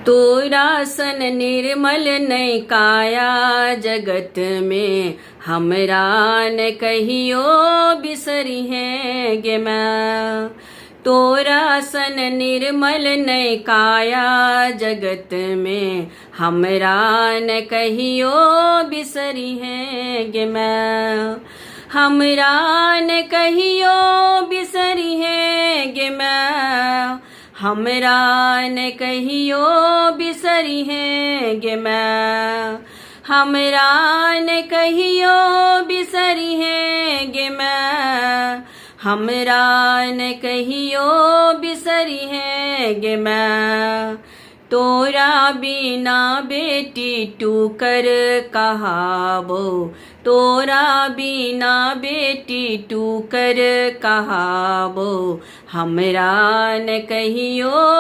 तोरा सन निर्मल नहीं काया जगत में, हमरा न कहियो बिसरी है गे मैं। तोरा सन निर्मल नहीं काया जगत में, हमरा न कहियो बिसरी है गे मैं। हमरा न कहियो बिसरी है गे मैं, हमरा न कहियो बिसरी है गे मैं। हमरा न कहियो बिसरी है गे मैं, हमरा न कहियो बिसरी है गे मैं। तोरा बिना बेटी टूकर कहाबो, तोरा बिना बेटी टूकर कहाबो, हमरा न कहियो